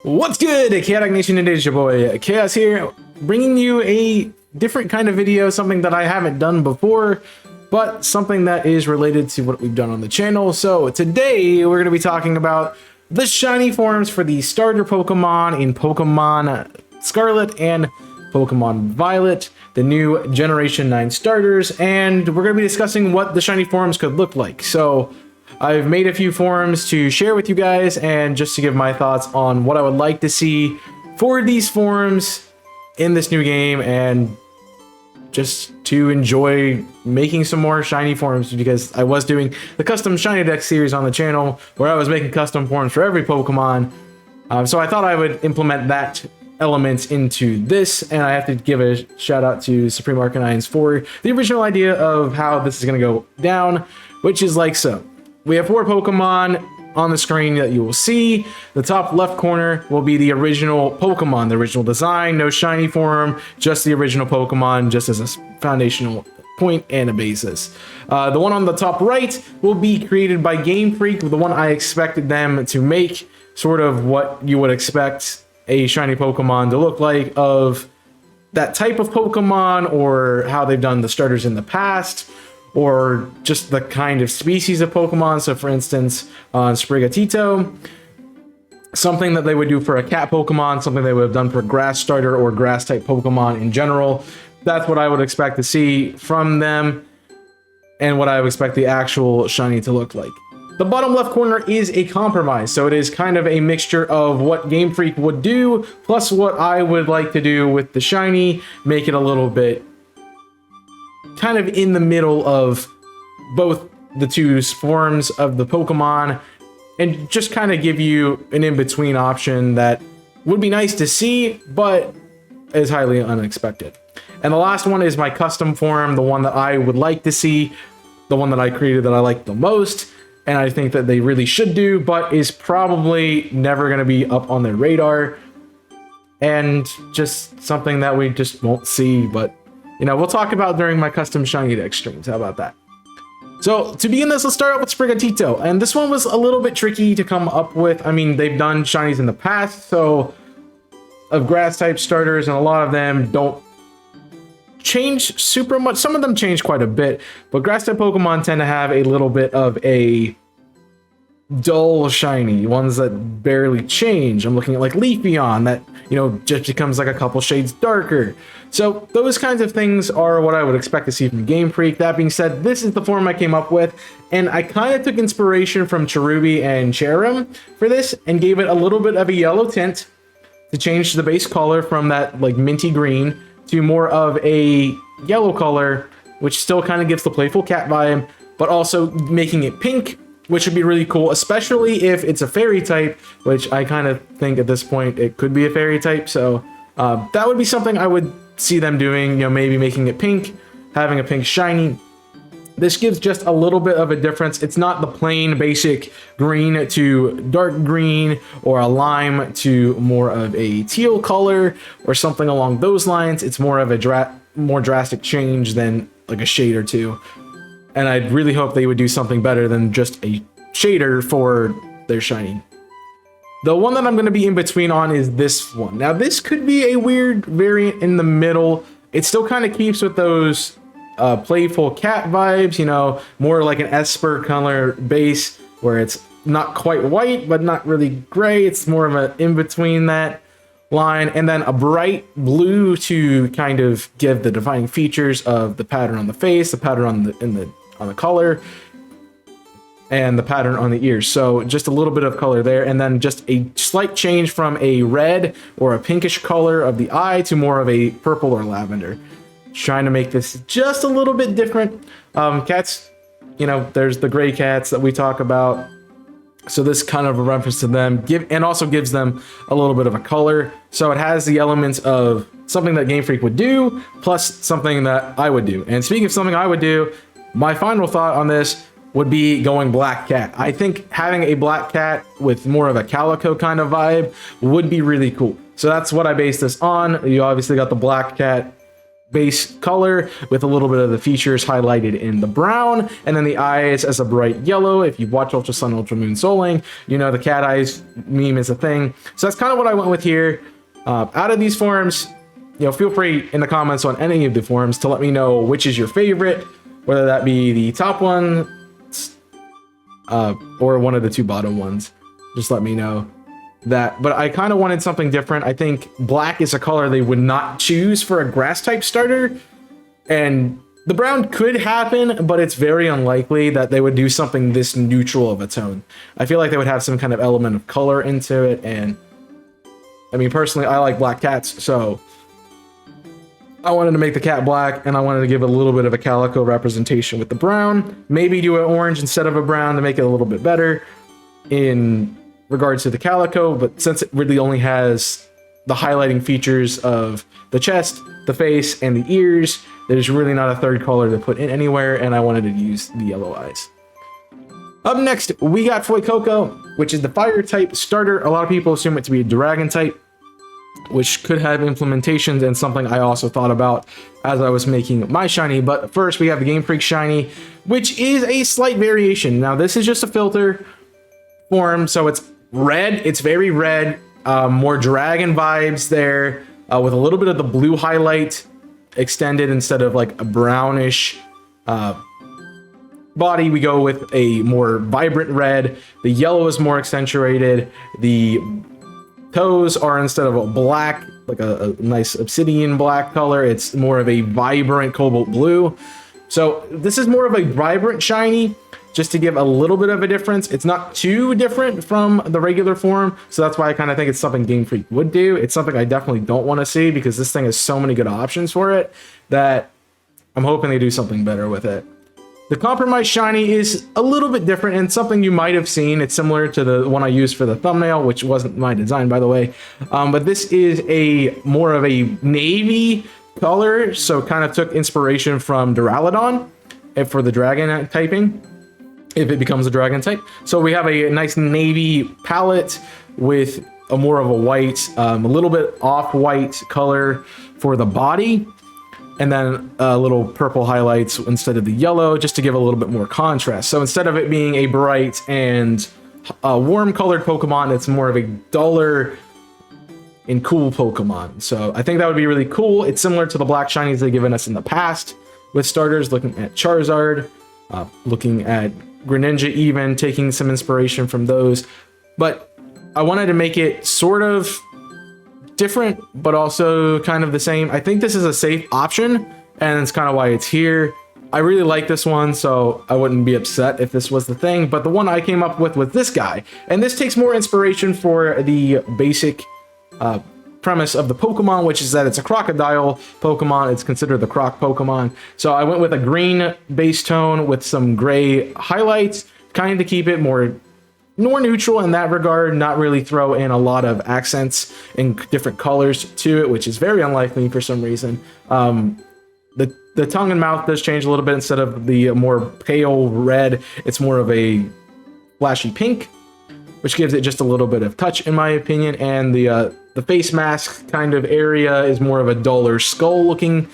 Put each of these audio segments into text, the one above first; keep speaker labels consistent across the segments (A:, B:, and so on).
A: What's good, Chaotic Nation? It is your boy Chaos here, bringing you a different kind of video, something that I haven't done before, but something that is related to what we've done on the channel. So today we're going to be talking about the shiny forms for the starter Pokemon in Pokemon Scarlet and Pokemon Violet, the new Generation 9 starters, and we're going to be discussing what the shiny forms could look like. So I've made a few forms to share with you guys and just to give my thoughts on what I would like to see for these forms in this new game, and just to enjoy making some more shiny forms, because I was doing the custom shiny deck series on the channel where I was making custom forms for every Pokemon. So I thought I would implement that element into this, and I have to give a shout out to Supreme Arcanines for the original idea of how this is going to go down, which is like so. We have 4 Pokemon on the screen that you will see. The top left corner will be the original Pokemon, the original design, no shiny form, just the original Pokemon, just as a foundational point and a basis. The one on the top right will be created by Game Freak, the one I expected them to make, sort of what you would expect a shiny Pokemon to look like of that type of Pokemon, or how they've done the starters in the past, or just the kind of species of Pokemon. So for instance, on Tito, something that they would do for a cat Pokemon, something they would have done for a grass starter or grass type Pokemon in general. That's what I would expect to see from them, and what I would expect the actual shiny to look like. The bottom left corner is a compromise, so it is kind of a mixture of what Game Freak would do, plus what I would like to do with the shiny, make it a little bit kind of in the middle of both the two forms of the Pokemon, and just kind of give you an in-between option that would be nice to see, but is highly unexpected. And the last one is my custom form, the one that I would like to see, the one that I created that I like the most, and I think that they really should do, but is probably never going to be up on their radar, and just something that we just won't see, but you know, we'll talk about during my custom shiny deck streams. How about that? So to begin this, let's start out with Tito, and this one was a little bit tricky to come up with. I mean, they've done shinies in the past, so of grass type starters, and a lot of them don't change super much. Some of them change quite a bit, but grass type Pokemon tend to have a little bit of a dull shiny, ones that barely change. I'm looking at like Leafeon, that, you know, just becomes like a couple shades darker. So those kinds of things are what I would expect to see from Game Freak. That being said, this is the form I came up with, and I kind of took inspiration from Cherubi and Cherrim for this, and gave it a little bit of a yellow tint to change the base color from that like minty green to more of a yellow color, which still kind of gives the playful cat vibe, but also making it pink, which would be really cool, especially if it's a fairy type, which I kind of think at this point it could be a fairy type. So that would be something I would see them doing, you know, maybe making it pink, having a pink shiny. This gives just a little bit of a difference. It's not the plain basic green to dark green, or a lime to more of a teal color, or something along those lines. It's more of a more drastic change than like a shade or two. And I really hope they would do something better than just a shader for their shiny. The one that I'm going to be in between on is this one. Now, this could be a weird variant in the middle. It still kind of keeps with those playful cat vibes, you know, more like an Esper color base, where it's not quite white, but not really gray. It's more of an in-between that line, and then a bright blue to kind of give the defining features of the pattern on the face, the pattern on the collar, and the pattern on the ears. So just a little bit of color there, and then just a slight change from a red or a pinkish color of the eye to more of a purple or lavender. Trying to make this just a little bit different. Cats, you know, there's the gray cats that we talk about, so this kind of a reference to them, and also gives them a little bit of a color. So it has the elements of something that Game Freak would do, plus something that I would do. And speaking of something I would do, my final thought on this would be going black cat. I think having a black cat with more of a calico kind of vibe would be really cool. So that's what I based this on. You obviously got the black cat base color with a little bit of the features highlighted in the brown, and then the eyes as a bright yellow. If you've watched Ultra Sun, Ultra Moon Souling, you know the cat eyes meme is a thing. So that's kind of what I went with here. Out of these forms, you know, feel free in the comments on any of the forms to let me know which is your favorite, whether that be the top one or one of the two bottom ones. Just let me know that. But I kind of wanted something different. I think black is a color they would not choose for a grass type starter, and the brown could happen, but it's very unlikely that they would do something this neutral of a tone. I feel like they would have some kind of element of color into it, and I mean, personally, I like black cats, so I wanted to make the cat black, and I wanted to give it a little bit of a calico representation with the brown. Maybe do an orange instead of a brown to make it a little bit better in regards to the calico, but since it really only has the highlighting features of the chest, the face, and the ears, there's really not a third color to put in anywhere, and I wanted to use the yellow eyes. Up next, we got Foie Cocoa, which is the fire type starter. A lot of people assume it to be a dragon type, which could have implementations, and something I also thought about as I was making my shiny. But first, we have the Game Freak shiny, which is a slight variation. Now, this is just a filter form, so it's red. It's very red, more dragon vibes there, with a little bit of the blue highlight extended instead of like a brownish body. We go with a more vibrant red. The yellow is more accentuated. The toes are, instead of a black, like a nice obsidian black color, it's more of a vibrant cobalt blue. So this is more of a vibrant shiny, just to give a little bit of a difference. It's not too different from the regular form, so that's why I kind of think it's something Game Freak would do. It's something I definitely don't want to see, because this thing has so many good options for it that I'm hoping they do something better with it. The Compromise shiny is a little bit different and something you might have seen. It's similar to the one I used for the thumbnail, which wasn't my design, by the way. But this is a more of a navy color, so kind of took inspiration from Duraludon and for the dragon typing, if it becomes a dragon type. So we have a nice navy palette with a more of a white, a little bit off-white color for the body, and then little purple highlights instead of the yellow, just to give a little bit more contrast. So instead of it being a bright and warm colored Pokemon, it's more of a duller and cool Pokemon. So I think that would be really cool. It's similar to the black shinies they've given us in the past with starters, looking at Charizard, looking at Greninja even, taking some inspiration from those. But I wanted to make it sort of different, but also kind of the same. I think this is a safe option, and it's kind of why it's here. I really like this one, so I wouldn't be upset if this was the thing, but the one I came up with was this guy. And this takes more inspiration for the basic premise of the Pokemon, which is that it's a crocodile Pokemon. It's considered the croc Pokemon. So I went with a green base tone with some gray highlights, kind of to keep it more neutral in that regard, not really throw in a lot of accents and different colors to it, which is very unlikely for some reason. The tongue and mouth does change a little bit. Instead of the more pale red, it's more of a flashy pink, which gives it just a little bit of touch, in my opinion. And the face mask kind of area is more of a duller skull looking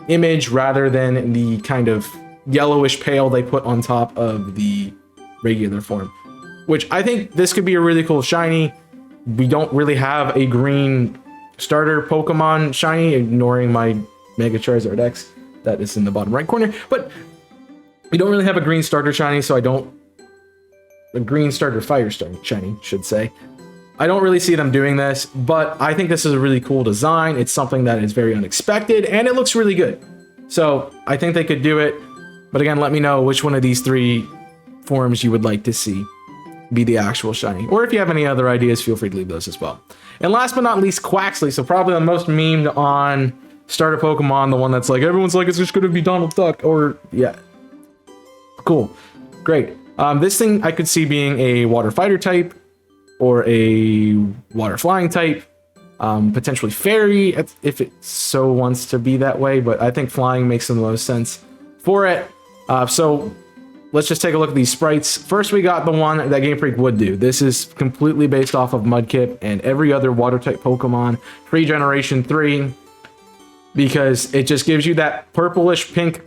A: image, rather than the kind of yellowish pale they put on top of the regular form, which I think this could be a really cool shiny. We don't really have a green starter Pokemon shiny, ignoring my Mega Charizard X that is in the bottom right corner, but we don't really have a green starter shiny, so a green starter fire shiny, should say. I don't really see them doing this, but I think this is a really cool design. It's something that is very unexpected, and it looks really good. So I think they could do it, but again, let me know which one of these three forms you would like to see be the actual shiny, or if you have any other ideas, feel free to leave those as well. And last but not least, Quacksley. So probably the most memed on starter Pokemon, the one that's like everyone's like, it's just gonna be Donald Duck, or yeah, cool, great. This thing I could see being a water fighter type or a water flying type, potentially fairy if it so wants to be that way, but I think flying makes the most sense for it. So let's just take a look at these sprites. First, we got the one that Game Freak would do. This is completely based off of Mudkip and every other water type Pokemon pre-Generation 3. because it just gives you that purplish pink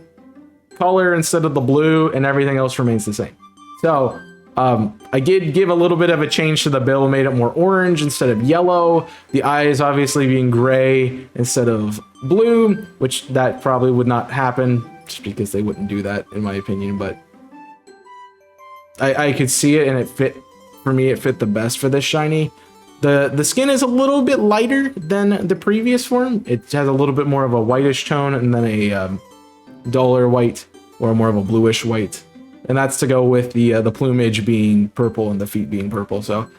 A: color instead of the blue, and everything else remains the same. So I did give a little bit of a change to the bill, made it more orange instead of yellow. The eyes obviously being gray instead of blue, which that probably would not happen just because they wouldn't do that in my opinion, but I could see it and it fit, for me it fit the best for this shiny. The skin is a little bit lighter than the previous form. It has a little bit more of a whitish tone and then a duller white or more of a bluish white. And that's to go with the plumage being purple and the feet being purple. So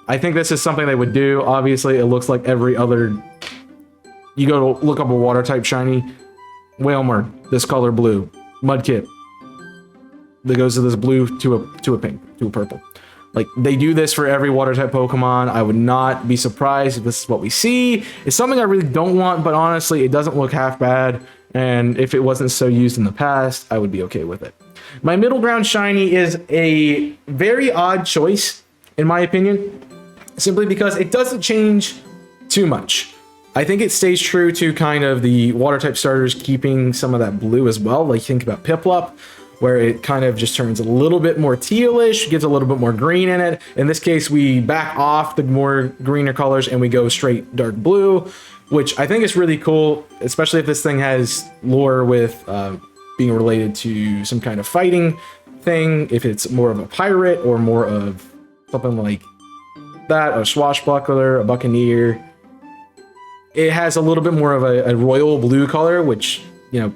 A: I think this is something they would do. Obviously, it looks like every other... You go to look up a water type shiny. Whalmer, this color blue. Mudkip. That goes to this blue to a pink, to a purple. Like, they do this for every water type Pokemon. I would not be surprised if this is what we see. It's something I really don't want, but honestly, it doesn't look half bad. And if it wasn't so used in the past, I would be okay with it. My middle ground shiny is a very odd choice, in my opinion, simply because it doesn't change too much. I think it stays true to kind of the water type starters, keeping some of that blue as well. Like, think about Piplup, where it kind of just turns a little bit more tealish, gets a little bit more green in it. In this case, we back off the more greener colors and we go straight dark blue, which I think is really cool, especially if this thing has lore with being related to some kind of fighting thing. If it's more of a pirate or more of something like that, a swashbuckler, a buccaneer. It has a little bit more of a royal blue color, which, you know,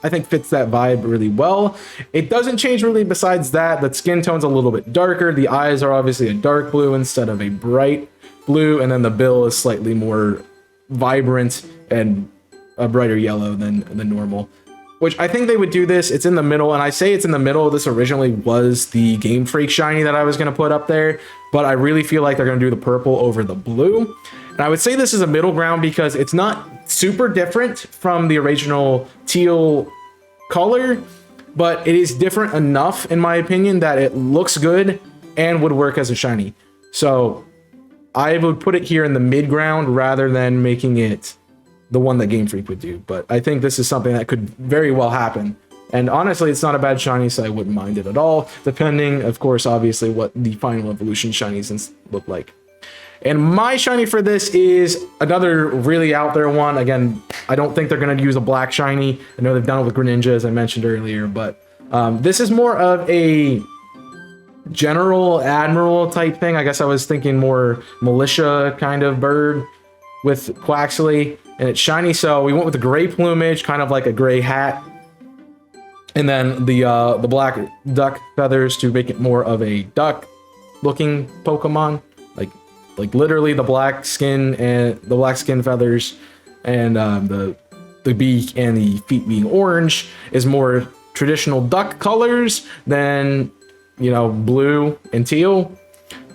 A: I think fits that vibe really well. It doesn't change really besides that. The skin tone's a little bit darker. The eyes are obviously a dark blue instead of a bright blue. And then the bill is slightly more vibrant and a brighter yellow than normal. Which I think they would do this. It's in the middle, and I say it's in the middle. This originally was the Game Freak shiny that I was going to put up there, but I really feel like they're going to do the purple over the blue. And I would say this is a middle ground because it's not super different from the original teal color, but it is different enough, in my opinion, that it looks good and would work as a shiny. So I would put it here in the mid ground rather than making it the one that Game Freak would do. But I think this is something that could very well happen. And honestly, it's not a bad shiny, so I wouldn't mind it at all, depending, of course, obviously, what the final evolution shinies look like. And my shiny for this is another really out there one. Again, I don't think they're going to use a black shiny. I know they've done it with Greninja, as I mentioned earlier, but this is more of a general admiral type thing. I guess I was thinking more militia kind of bird with Quacksley, and it's shiny. So we went with the gray plumage, kind of like a gray hat, and then the black duck feathers to make it more of a duck looking Pokemon, like literally the black skin and the black skin feathers, and the beak and the feet being orange is more traditional duck colors than, you know, blue and teal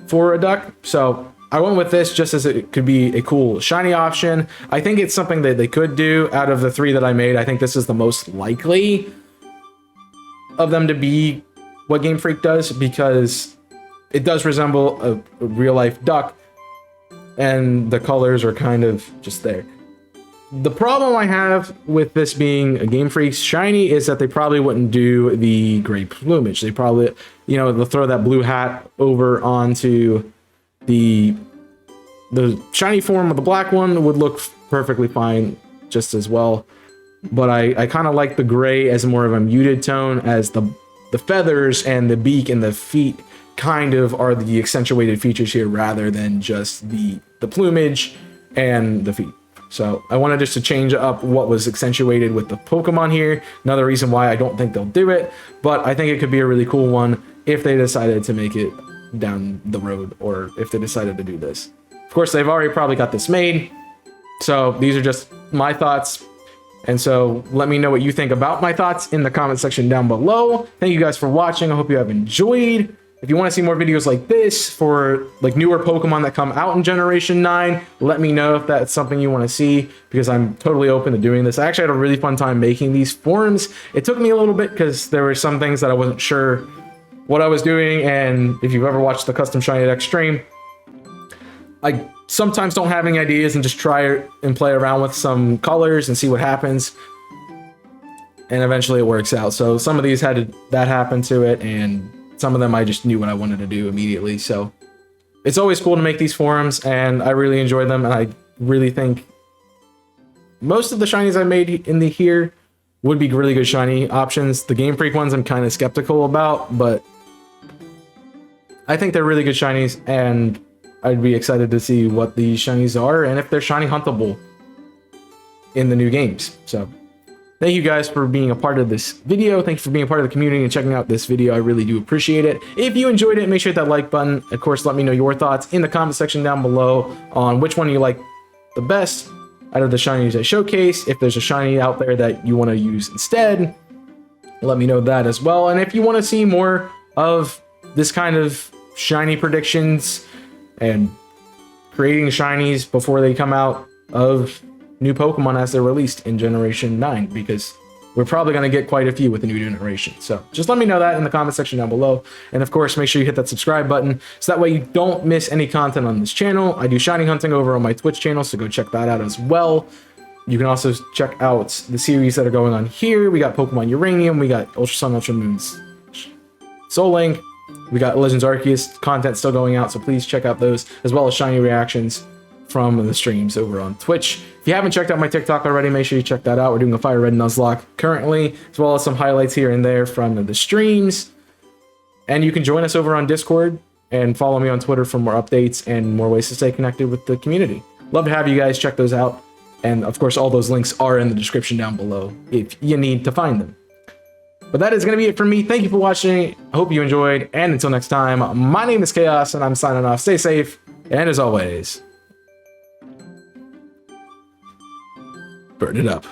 A: for a duck. So I went with this just as it could be a cool shiny option. I think it's something that they could do. Out of the three that I made, I think this is the most likely of them to be what Game Freak does, because it does resemble a real life duck and the colors are kind of just there. The problem I have with this being a Game Freak shiny is that they probably wouldn't do the gray plumage. They probably, you know, they'll throw that blue hat over onto the shiny form of the black one. Would look perfectly fine just as well. But I kind of like the gray as more of a muted tone, as the feathers and the beak and the feet kind of are the accentuated features here rather than just the plumage and the feet. So I wanted just to change up what was accentuated with the Pokemon here. Another reason why I don't think they'll do it, but I think it could be a really cool one if they decided to make it down the road, or if they decided to do this. Of course, they've already probably got this made, so these are just my thoughts. And so let me know what you think about my thoughts in the comment section down below. Thank you guys for watching. I hope you have enjoyed. If you want to see more videos like this for like newer Pokemon that come out in Generation 9, let me know if that's something you want to see, because I'm totally open to doing this. I actually had a really fun time making these forms. It took me a little bit because there were some things that I wasn't sure what I was doing, and if you've ever watched the Custom Shiny Deck stream, I sometimes don't have any ideas and just try and play around with some colors and see what happens. And eventually it works out. So some of these had that happen to it, and some of them I just knew what I wanted to do immediately. So it's always cool to make these forums, and I really enjoy them. And I really think most of the shinies I made in here would be really good shiny options. The Game Freak ones I'm kind of skeptical about, but I think they're really good shinies, and I'd be excited to see what these shinies are and if they're shiny huntable in the new games. So thank you guys for being a part of this video. Thank you for being a part of the community and checking out this video. I really do appreciate it. If you enjoyed it, make sure to hit that like button. Of course, let me know your thoughts in the comment section down below on which one you like the best out of the shinies I showcase. If there's a shiny out there that you want to use instead, let me know that as well. And if you want to see more of this kind of shiny predictions and creating shinies before they come out of new Pokemon as they're released in Generation 9, because we're probably going to get quite a few with the new generation. So just let me know that in the comment section down below. And of course, make sure you hit that subscribe button so that way you don't miss any content on this channel. I do shiny hunting over on my Twitch channel, so go check that out as well. You can also check out the series that are going on here. We got Pokemon Uranium, we got Ultra Sun, Ultra Moons, Soul Link. We got Legends Arceus content still going out, so please check out those, as well as shiny reactions from the streams over on Twitch. If you haven't checked out my TikTok already, make sure you check that out. We're doing a Fire Red Nuzlocke currently, as well as some highlights here and there from the streams. And you can join us over on Discord and follow me on Twitter for more updates and more ways to stay connected with the community. Love to have you guys check those out. And of course, all those links are in the description down below if you need to find them. But that is going to be it for me. Thank you for watching. I hope you enjoyed. And until next time, my name is Chaos, and I'm signing off. Stay safe. And as always, burn it up.